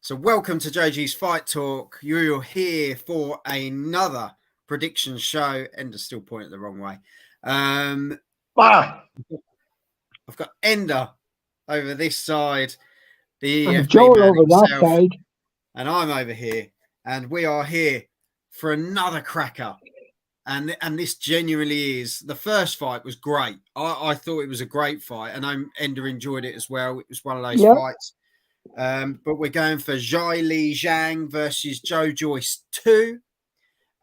So welcome to JG's Fight Talk. You're here for another prediction show. Ender still pointing the wrong way. I've got Ender over this side, the and EFB Joel man over himself, that side. and I'm over here. And we are here for another cracker. And this genuinely is. The first fight was great. I thought it was a great fight, and Ender enjoyed it as well. It was one of those fights. But we're going for Zhilei Zhang versus Joyce 2.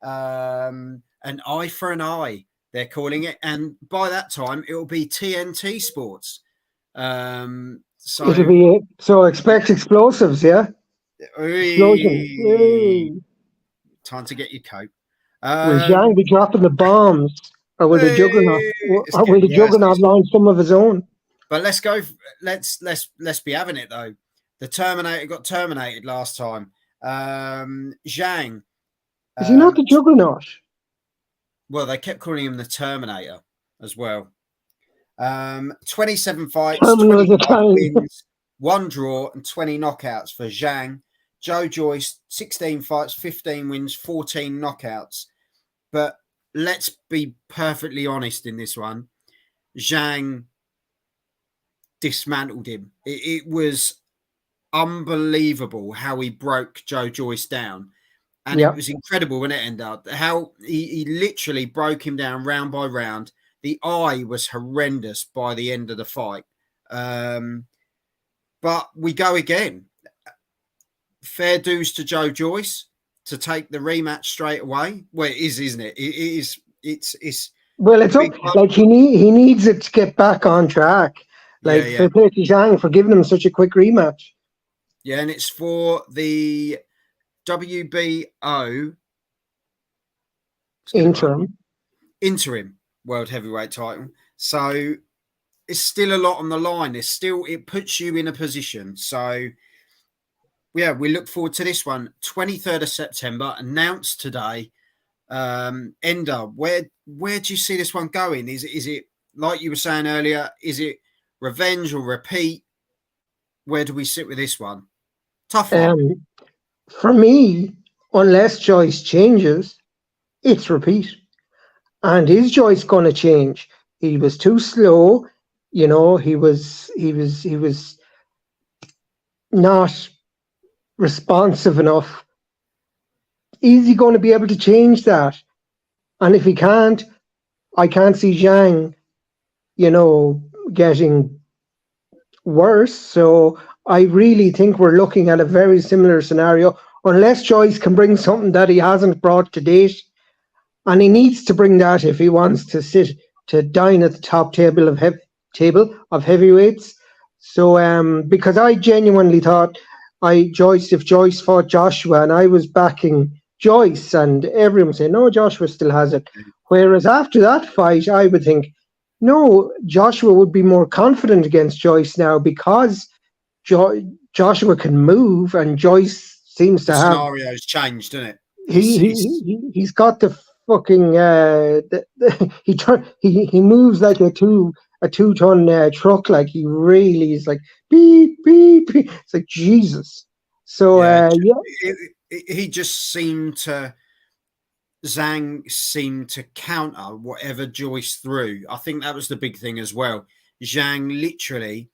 An eye for an eye, they're calling it. And by that time, it will be TNT Sports. So it'll be expect explosives, yeah? Explosion. Time to get your coat. Will Zhang be dropping the bombs? Or will the Juggernaut launch some of his own? But let's go. Let's be having it though. The Terminator got terminated last time. Zhang. Is he not the Juggernaut? Well, they kept calling him the Terminator as well. 27 fights, 25 wins, 1 draw, and 20 knockouts for Zhang. Joyce, 16 fights, 15 wins, 14 knockouts. But let's be perfectly honest in this one. Zhang dismantled him. It was unbelievable how he broke Joyce down. And it was incredible when it ended up. How he literally broke him down round by round. The eye was horrendous by the end of the fight. But we go again. Fair dues to Joyce to take the rematch straight away. Well, it is, isn't it? It is. It's. Well, it's like he needs it to get back on track. Fair play to Zhang for giving him such a quick rematch. Yeah, and it's for the WBO Interim World Heavyweight title. So it's still a lot on the line. It puts you in a position. So yeah, we look forward to this one. 23rd of September, announced today. Ender, where do you see this one going? Is it like you were saying earlier? Is it revenge or repeat? Where do we sit with this one? Tough one. For me, unless Joyce changes, it's repeat. And is Joyce going to change? He was too slow. He was not responsive enough. Is he going to be able to change that? And if he can't, I can't see Zhang, getting worse. So I really think we're looking at a very similar scenario, unless Joyce can bring something that he hasn't brought to date. And he needs to bring that if he wants to dine at the top table of heavyweights. So because I genuinely thought if Joyce fought Joshua, and I was backing Joyce, and everyone said, no, Joshua still has it. Whereas after that fight, I would think, no, Joshua would be more confident against Joyce now because Joshua can move, and Joyce seems to have. The scenario's changed, doesn't it? He's got the fucking he moves like a 2-ton truck. Like he really is like beep beep beep. It's like Jesus. So he just Zhang seemed to counter whatever Joyce threw. I think that was the big thing as well. Zhang literally,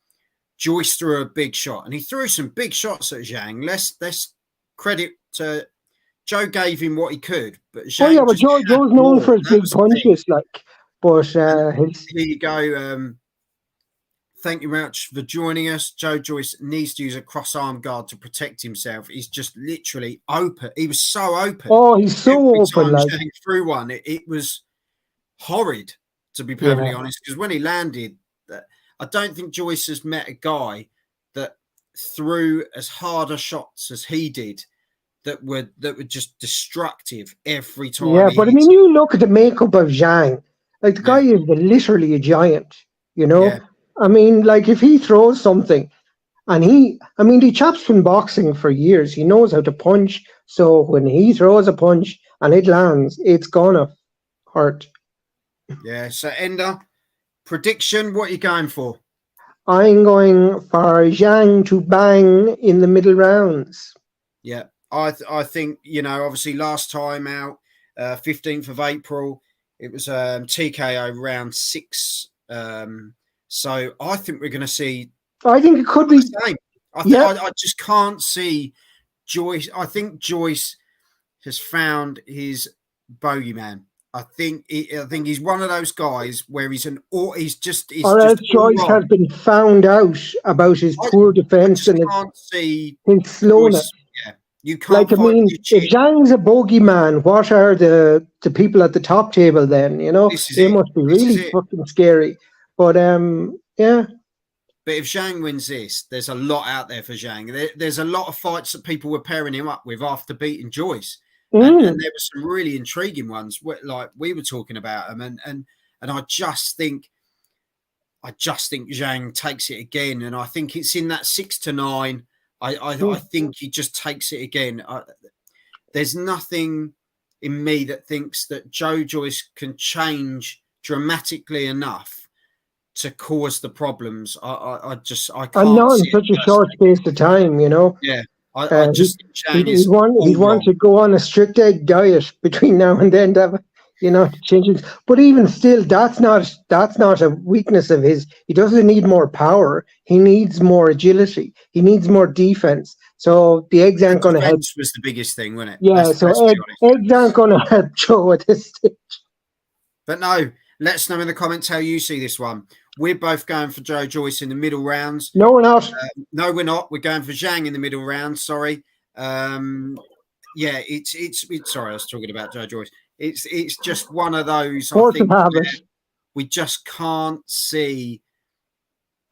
Joyce threw a big shot, and he threw some big shots at Zhang. Let's credit to Joe, gave him what he could, but Zhang Joe's known for his big punches, here you go. Thank you very much for joining us. Joyce needs to use a cross-arm guard to protect himself. He's just literally open. He was so open. Oh, he's so open. Zhang threw one. It was horrid, to be perfectly honest, because when he landed, I don't think Joyce has met a guy that threw as hard a shots as he did that were just destructive every time. Yeah, but I mean, you look at the makeup of Zhang. Like, the guy is literally a giant, Yeah. I mean, like, if he throws something, and the chap's been boxing for years. He knows how to punch. So when he throws a punch and it lands, it's gonna hurt. Yeah, so Ender, prediction, what are you going for? I'm going for Zhang to bang in the middle rounds. Yeah, I think, you know, obviously last time out, 15th of April, it was TKO round 6. So I think we're going to see I think it could the be. same. Yeah, I just can't see Joyce. I think Joyce has found his bogeyman. I think he's one of those guys where he's or else just all Joyce has wrong. been found out about his poor I defense just and can't see his slowness. Joyce. Yeah, you Like, can't I find mean, your if chin. Zhang's a bogeyman, what are the people at the top table then? You know, This is they it. must be This is really it. fucking scary. But yeah. But if Zhang wins this, there's a lot out there for Zhang. There's a lot of fights that people were pairing him up with after beating Joyce, and Mm. there were some really intriguing ones, like we were talking about them, and I just think Zhang takes it again, and I think it's in that 6-9. I Mm. think he just takes it again. There's nothing in me that thinks that Joe Joyce can change dramatically enough to cause the problems. I And can't not in see it such a short personally. space of time, you know. Yeah, I He just think Zhang is he'd all want wrong. to go on a strict egg diet between now and then to have, you know, changes. But even still, that's not a weakness of his. He doesn't need more power. He needs more agility. He needs more defense. So the eggs The aren't going to help. defense was the biggest thing, wasn't it? Yeah. Let's So be honest. eggs aren't going to help Joe at this stage. But no, let us know in the comments how you see this one. We're both going for Joe Joyce in the middle rounds. No, we're not. No, we're not. We're going for Zhang in the middle round. Sorry. Yeah, it's sorry, I was talking about Joe Joyce. It's just one of those, I Force of think, habit. we just can't see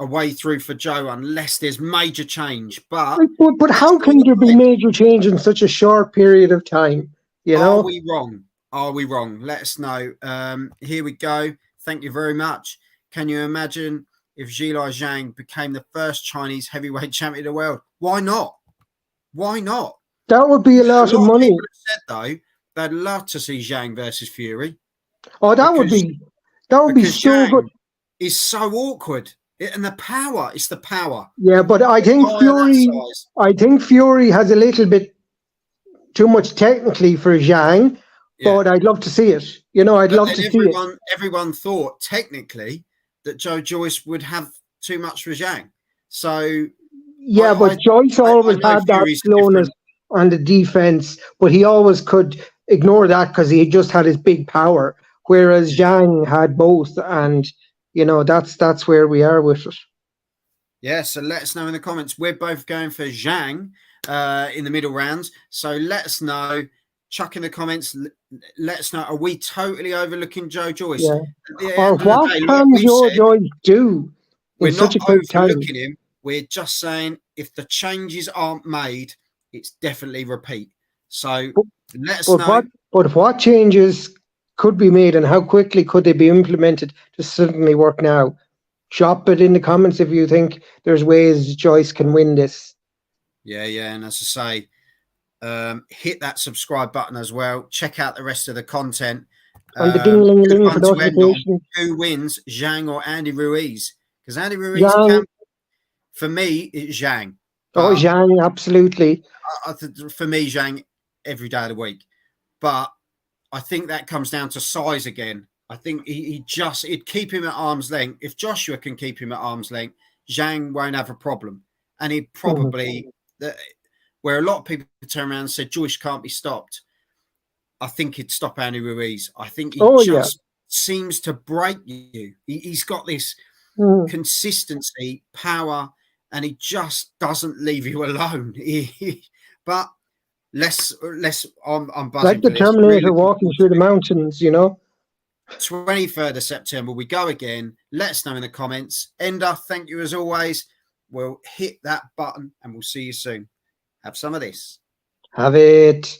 a way through for Joe unless there's major change. But But let's how know in can the there be comments, major change in such a short period of time? You are know. we wrong? Are we wrong? Let us know. Here we go. Thank you very much. Can you imagine if Zhilei Zhang became the first Chinese heavyweight champion of the world? Why not? Why not? That would be a A lot of lot of money. people have said though they'd love to see Zhang versus Fury Oh, because that would be so good. Zhang is so awkward. And the power, it's the power. Yeah, but Guy of that size. I think Fury has a little bit too much technically for Zhang, Yeah. but I'd love to see it. You know, I'd But love then to see it. everyone thought technically that Joe Joyce would have too much for Zhang. So Yeah, but Joyce I always know had that Fury's a slowness different. on the defense, but he always could ignore that because he just had his big power, whereas Yeah. Zhang had both, and you know that's where we are with it. Yeah, so let us know in the comments. We're both going for Zhang in the middle rounds. So let us know. Chuck in the comments. Let us know. Are we totally overlooking Joe Joyce? Yeah. At the Or end of the what day, like can we've Joe said, Joyce do in we're such not a quick time? overlooking him. We're just saying if the changes aren't made, it's definitely repeat. So But, let us but know. what changes could be made and how quickly could they be implemented to suddenly work now? Drop it in the comments if you think there's ways Joyce can win this. Yeah, yeah. And as I say, hit that subscribe button as well. Check out the rest of the content. And the ding ling Good ling for one to end on. notifications. Who wins, Zhang or Andy Ruiz? Because Andy Ruiz Zhang. can, for me, it's Zhang. Oh, But Zhang, absolutely. for me, Zhang every day of the week. But I think that comes down to size again. I think he'd keep him at arm's length. If Joshua can keep him at arm's length, Zhang won't have a problem. And he'd probably, where a lot of people turn around and said Joyce can't be stopped, I think he'd stop Andy Ruiz. I think he just seems to break you. He's got this consistency, power, and he just doesn't leave you alone. But I'm buzzing Like the for this. Really Terminator looking walking forward through to the it. mountains, you know. 23rd of September, we go again. Let us know in the comments. Ender, thank you as always. We'll hit that button and we'll see you soon. Have some of this. Have it.